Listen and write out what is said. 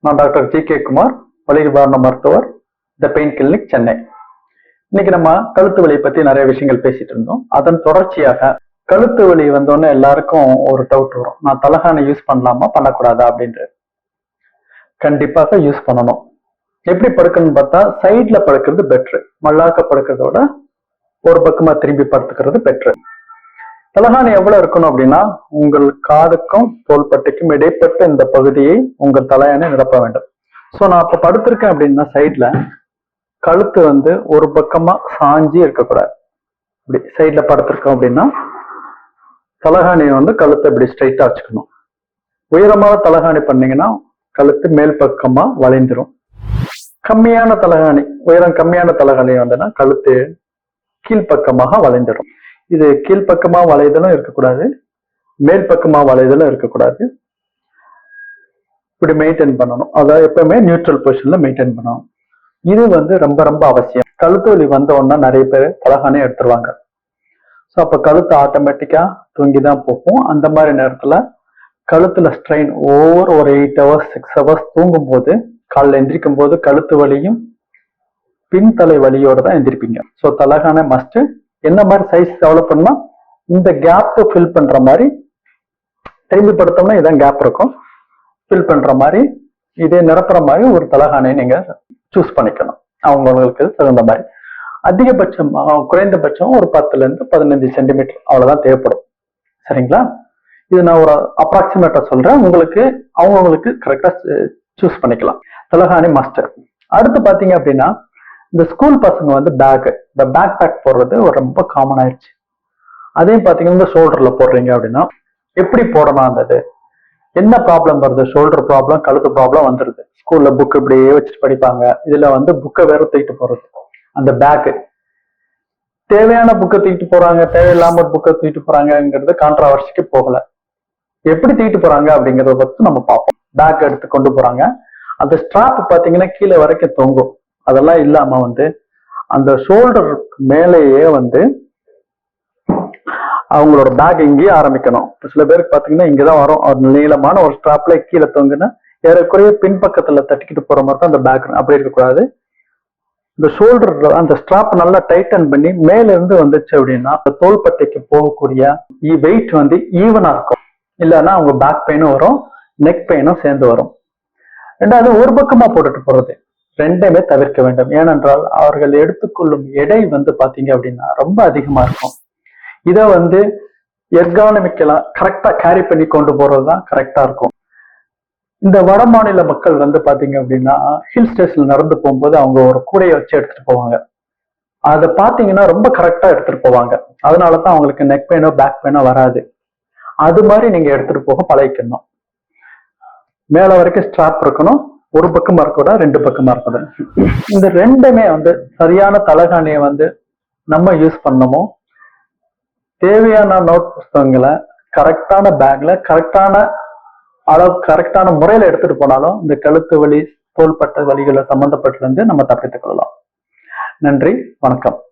நான் doctor G K Kumar, வலி நிவாரண மருத்துவர், த பெயின் கிளினிக், சென்னை. இன்னைக்கு நம்ம கழுத்து வலி பத்தி நிறைய விஷயங்கள் பேசிட்டு இருந்தோம். அதன் தொடர்ச்சியாக கழுத்து வலி வந்தோடனே எல்லாருக்கும் ஒரு டவுட் வரும், நான் தலகாணி யூஸ் பண்ணலாமா பண்ணக்கூடாதா அப்படின்ட்டு. கண்டிப்பாக யூஸ் பண்ணணும். எப்படி படுக்கணும்னு பார்த்தா சைட்ல படுக்கிறது பெட்ரு, மல்லாக்க படுக்கிறதோட ஒரு பக்கமா திரும்பி படுத்துக்கிறது பெட்ரு. தலகாணி எவ்வளவு இருக்கணும் அப்படின்னா, உங்கள் காதுக்கும் தோள்பட்டைக்கும் இடைப்பட்ட இந்த பகுதியை உங்கள் தலையணை நிரப்ப வேண்டும். ஸோ நான் இப்ப படுத்திருக்கேன் அப்படின்னா சைட்ல கழுத்து ஒரு பக்கமா சாஞ்சி இருக்கக்கூடாது. இப்படி சைட்ல படுத்திருக்கோம் அப்படின்னா தலகாணியை கழுத்தை இப்படி ஸ்ட்ரைட்டா வச்சுக்கணும். உயரமான தலகாணி பண்ணீங்கன்னா கழுத்து மேல் பக்கமா வளைந்துரும். கம்மியான தலகாணி, உயரம் கம்மியான தலகாணி கழுத்து கீழ்ப்பக்கமாக வளைந்துடும். இது கீழ்ப்பக்கமா வளைதலும் இருக்கக்கூடாது, மேல் பக்கமா வளைதலும் இருக்கக்கூடாது. இப்படி மெயின்டைன் பண்ணணும். அதாவது எப்பவுமே நியூட்ரல் பொசிஷன்ல மெயின்டைன் பண்ணணும். இது ரொம்ப ரொம்ப அவசியம். கழுத்து வலி வந்த உடனே நிறைய பேர் தலகாணியை எடுத்துருவாங்க. ஸோ அப்போ கழுத்து ஆட்டோமேட்டிக்கா தூங்கிதான் போகும். அந்த மாதிரி நேரத்துல கழுத்துல ஸ்ட்ரெயின் ஓவர் ஒரு 8 hours 6 hours தூங்கும் போது காலைல எந்திரிக்கும் போது கழுத்து வலியும் பின்தலை வலியோட தான் எந்திரிப்பீங்க. ஸோ தலகாணி மஸ்ட். என்ன மாதிரி சைஸ் டெவலப் பண்ணா இந்த கேப் ஃபில் பண்ற மாதிரி, திரும்பி படுத்தோம்னா இதான் கேப் இருக்கும், ஃபில் பண்ற மாதிரி இதே நிரப்புற மாதிரி ஒரு தலகாணியை நீங்க சூஸ் பண்ணிக்கணும் அவங்களுக்கு தகுந்த மாதிரி. அதிகபட்சம் குறைந்தபட்சம் ஒரு 10 to 15 சென்டிமீட்டர் அவ்வளவுதான் தேவைப்படும். சரிங்களா? இது நான் ஒரு அப்ராக்சிமேட்டா சொல்றேன், உங்களுக்கு அவங்களுக்கு கரெக்டா சூஸ் பண்ணிக்கலாம். தலகாணி மாஸ்டர். அடுத்து பாத்தீங்க அப்படின்னா இந்த ஸ்கூல் பசங்க இந்த பேக் பேக் போடுறது ஒரு ரொம்ப காமன் ஆயிடுச்சு. அதையும் பாத்தீங்கன்னா இந்த ஷோல்டர்ல போடுறீங்க அப்படின்னா எப்படி போடணும், அந்த என்ன ப்ராப்ளம் வருது, ஷோல்டர் ப்ராப்ளம், கழுத்து ப்ராப்ளம் வந்துருது. ஸ்கூல்ல புக் இப்படியே வச்சுட்டு படிப்பாங்க, இதுல புக்கை வேற தூக்கிட்டு போறது. அந்த பேக்கு தேவையான புக்கை தூக்கிட்டு போறாங்க, தேவையில்லாம புக்கை தூக்கிட்டு போறாங்கிறது கான்ட்ராவர்சிக்கு போகல. எப்படி தூக்கிட்டு போறாங்க அப்படிங்கறத பத்தி நம்ம பார்ப்போம். பேக் எடுத்து கொண்டு போறாங்க, அந்த ஸ்ட்ராப் பாத்தீங்கன்னா கீழே வரைக்கும் தொங்கும். அதெல்லாம் இல்லாம அந்த ஷோல்டருக்கு மேலேயே அவங்களோட பேக் இங்கேயே ஆரம்பிக்கணும். சில பேருக்கு பாத்தீங்கன்னா இங்கதான் வரும், ஒரு நீளமான ஒரு ஸ்ட்ராப்ல கீழே தொங்குன்னா ஏறக்குறைய பின்பக்கத்துல தட்டிக்கிட்டு போற மாதிரி தான் அந்த பேக். அப்படி இருக்கக்கூடாது. இந்த ஷோல்டர் அந்த ஸ்ட்ராப் நல்லா டைட்டன் பண்ணி மேல இருந்து வந்துச்சு அப்படின்னா அந்த தோள்பட்டைக்கு போகக்கூடிய வெயிட் ஈவனா இருக்கும். இல்லைன்னா அவங்க பேக் பெயினும் வரும், நெக் பெயினும் சேர்ந்து வரும். ரெண்டாவது ஒரு பக்கமா போட்டுட்டு போறது, ரெண்டையுமே தவிர்க்க வேண்டும். ஏனென்றால் அவர்கள் எடுத்துக்கொள்ளும் எடை பாத்தீங்க அப்படின்னா ரொம்ப அதிகமா இருக்கும். இதை எர்கானமிக்கலா கரெக்டா கேரி பண்ணி கொண்டு போறதுதான் கரெக்டா இருக்கும். இந்த வட மாநில மக்கள் பாத்தீங்க அப்படின்னா ஹில் ஸ்டேஷன்ல நடந்து போகும்போது அவங்க ஒரு கூடையை வச்சு எடுத்துட்டு போவாங்க. அதை பாத்தீங்கன்னா ரொம்ப கரெக்டா எடுத்துட்டு போவாங்க. அதனாலதான் அவங்களுக்கு நெக் பெயினோ பேக் பெயினோ வராது. அது மாதிரி நீங்க எடுத்துட்டு போக பழகிக்கணும். மேல வரைக்கும் ஸ்ட்ராப் இருக்கணும், ஒரு பக்கமா இருக்கக்கூடாது, 2 பக்கமா இருக்கக்கூடாது. இந்த ரெண்டுமே சரியான தலகாணியை நம்ம யூஸ் பண்ணமோ, தேவையான நோட் புத்தகங்களை கரெக்டான பேக்ல கரெக்டான அளவு கரெக்டான முறையில எடுத்துட்டு போனாலும் இந்த கழுத்து வலி, தோள்பட்டை வலிகளை சம்பந்தப்பட்டிருந்து நம்ம தப்பித்துக் கொள்ளலாம். நன்றி, வணக்கம்.